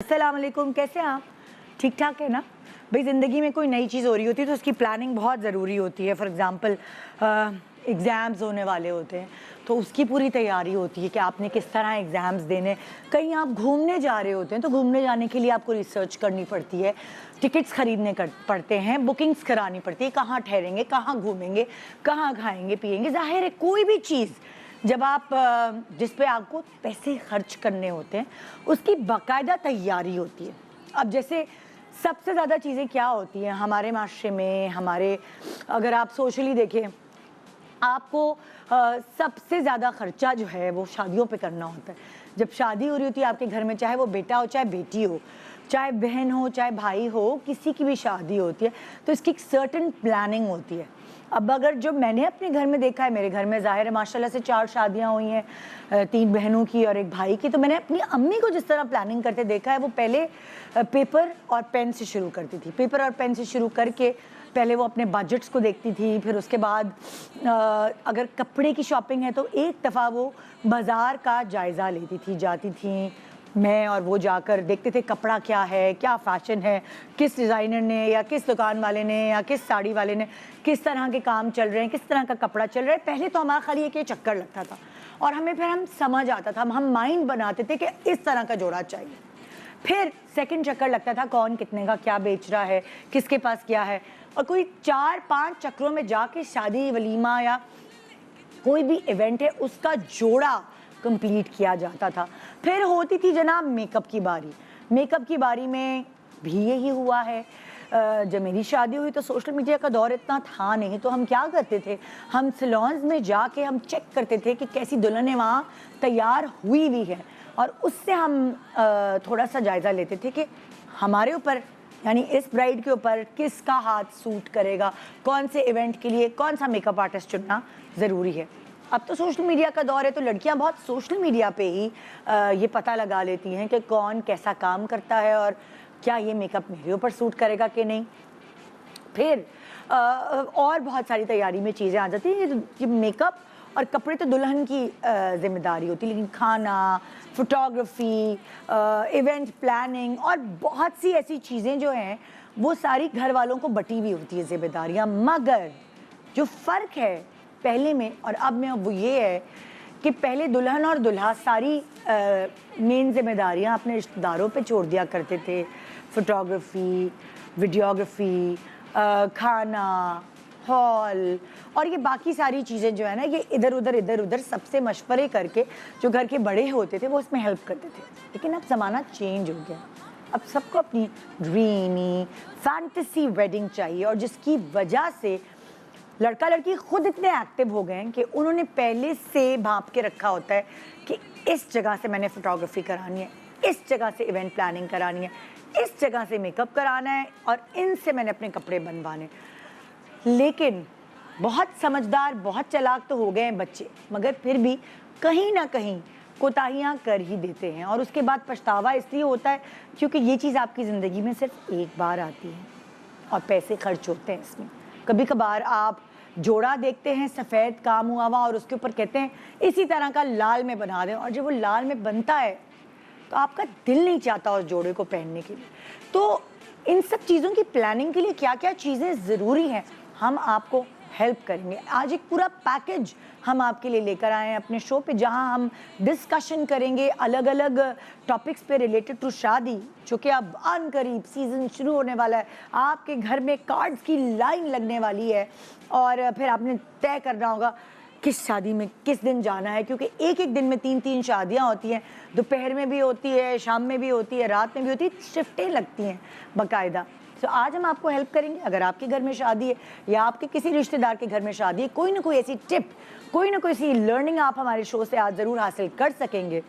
अस्सलाम वालेकुम, कैसे हैं आप? ठीक ठाक है ना? भाई ज़िंदगी में कोई नई चीज़ हो रही होती है तो उसकी प्लानिंग बहुत ज़रूरी होती है। फॉर एग्ज़ाम्पल एग्ज़ाम्स होने वाले होते हैं तो उसकी पूरी तैयारी होती है कि आपने किस तरह एग्ज़ाम्स देने। कहीं आप घूमने जा रहे होते हैं तो घूमने जाने के लिए आपको रिसर्च करनी पड़ती है, टिकट्स खरीदने पड़ते हैं, बुकिंग्स करानी पड़ती है, कहाँ ठहरेंगे, कहाँ घूमेंगे, कहाँ खाएंगे पिएंगे। ज़ाहिर है कोई भी चीज़ जब आप जिस पे आपको पैसे खर्च करने होते हैं उसकी बाकायदा तैयारी होती है। अब जैसे सबसे ज़्यादा चीज़ें क्या होती हैं हमारे माशरे में, हमारे अगर आप सोशली देखें, आपको सबसे ज़्यादा खर्चा जो है वो शादियों पे करना होता है। जब शादी हो रही होती है आपके घर में, चाहे वो बेटा हो चाहे बेटी हो, चाहे बहन हो चाहे भाई हो, किसी की भी शादी होती है तो इसकी एक सर्टेन प्लानिंग होती है। अब अगर जो मैंने अपने घर में देखा है, मेरे घर में ज़ाहिर है माशाल्लाह से 4 शादियाँ हुई हैं, 3 बहनों की और 1 भाई की। तो मैंने अपनी अम्मी को जिस तरह प्लानिंग करते देखा है, वो पहले पेपर और पेन से शुरू करती थी। पेपर और पेन से शुरू करके पहले वो अपने बजट्स को देखती थी, फिर उसके बाद अगर कपड़े की शॉपिंग है तो एक दफ़ा वो बाज़ार का जायज़ा लेती थी, जाती थी मैं और वो जाकर देखते थे कपड़ा क्या है, क्या फ़ैशन है, किस डिज़ाइनर ने या किस दुकान वाले ने या किस साड़ी वाले ने किस तरह के काम चल रहे हैं, किस तरह का कपड़ा चल रहा है। पहले तो हमारा खाली एक ये चक्कर लगता था और हमें फिर हम समझ आता था, हम माइंड बनाते थे कि इस तरह का जोड़ा चाहिए। फिर सेकंड चक्कर लगता था कौन कितने का क्या बेच रहा है, किसके पास क्या है, और कोई 4-5 चक्रों में जाके शादी वलीमा या कोई भी इवेंट है उसका जोड़ा कंप्लीट किया जाता था। फिर होती थी जनाब मेकअप की बारी। मेकअप की बारी में भी यही हुआ है। जब मेरी शादी हुई तो सोशल मीडिया का दौर इतना था नहीं, तो हम क्या करते थे, हम सैलून्स में जाके हम चेक करते थे कि कैसी दुल्हनें वहाँ तैयार हुई हुई है और उससे हम थोड़ा सा जायज़ा लेते थे कि हमारे ऊपर यानी इस ब्राइड के ऊपर किसका हाथ सूट करेगा, कौन से इवेंट के लिए कौन सा मेकअप आर्टिस्ट चुनना ज़रूरी है। अब तो सोशल मीडिया का दौर है तो लड़कियां बहुत सोशल मीडिया पे ही ये पता लगा लेती हैं कि कौन कैसा काम करता है और क्या ये मेकअप मेरे ऊपर सूट करेगा कि नहीं। फिर और बहुत सारी तैयारी में चीज़ें आ जाती हैं। ये मेकअप और कपड़े तो दुल्हन की जिम्मेदारी होती है, लेकिन खाना, फोटोग्राफी, इवेंट प्लानिंग और बहुत सी ऐसी चीज़ें जो हैं वो सारी घर वालों को बटी हुई होती है जिम्मेदारियाँ। मगर जो फ़र्क है पहले में और अब में वो ये है कि पहले दुल्हन और दुल्हा सारी मेन जिम्मेदारियां अपने रिश्तेदारों पे छोड़ दिया करते थे। फोटोग्राफी, वीडियोग्राफी, खाना, हॉल और ये बाकी सारी चीज़ें जो है ना, ये इधर उधर सबसे मशवरे करके जो घर के बड़े होते थे वो उसमें हेल्प करते थे। लेकिन अब ज़माना चेंज हो गया, अब सबको अपनी ड्रीमी फैंटेसी वेडिंग चाहिए और जिसकी वजह से लड़का लड़की खुद इतने एक्टिव हो गए हैं कि उन्होंने पहले से भांप के रखा होता है कि इस जगह से मैंने फोटोग्राफी करानी है, इस जगह से इवेंट प्लानिंग करानी है, इस जगह से मेकअप कराना है और इनसे मैंने अपने कपड़े बनवाने। लेकिन बहुत समझदार, बहुत चालाक तो हो गए हैं बच्चे, मगर फिर भी कहीं ना कहीं कोताहियाँ कर ही देते हैं और उसके बाद पछतावा इसलिए होता है क्योंकि ये चीज़ आपकी ज़िंदगी में सिर्फ एक बार आती है और पैसे खर्च होते हैं इसमें। कभी कभार आप जोड़ा देखते हैं सफ़ेद काम हुआ हुआ और उसके ऊपर कहते हैं इसी तरह का लाल में बना दें, और जब वो लाल में बनता है तो आपका दिल नहीं चाहता उस जोड़े को पहनने के लिए। तो इन सब चीज़ों की प्लानिंग के लिए क्या क्या चीज़ें ज़रूरी हैं हम आपको हेल्प करेंगे। आज एक पूरा पैकेज हम आपके लिए लेकर आए हैं अपने शो पे, जहां हम डिस्कशन करेंगे अलग अलग टॉपिक्स पे रिलेटेड टू शादी, जो कि अब अनकरीब सीज़न शुरू होने वाला है। आपके घर में कार्ड्स की लाइन लगने वाली है और फिर आपने तय करना होगा किस शादी में किस दिन जाना है, क्योंकि एक एक दिन में 3-3 शादियाँ होती हैं। दोपहर में भी होती है, शाम में भी होती है, रात में भी होती है, शिफ्टें लगती हैं बाकायदा। तो आज हम आपको हेल्प करेंगे। अगर आपके घर में शादी है या आपके किसी रिश्तेदार के घर में शादी है, कोई ना कोई ऐसी टिप, कोई ना कोई ऐसी लर्निंग आप हमारे शो से आज ज़रूर हासिल कर सकेंगे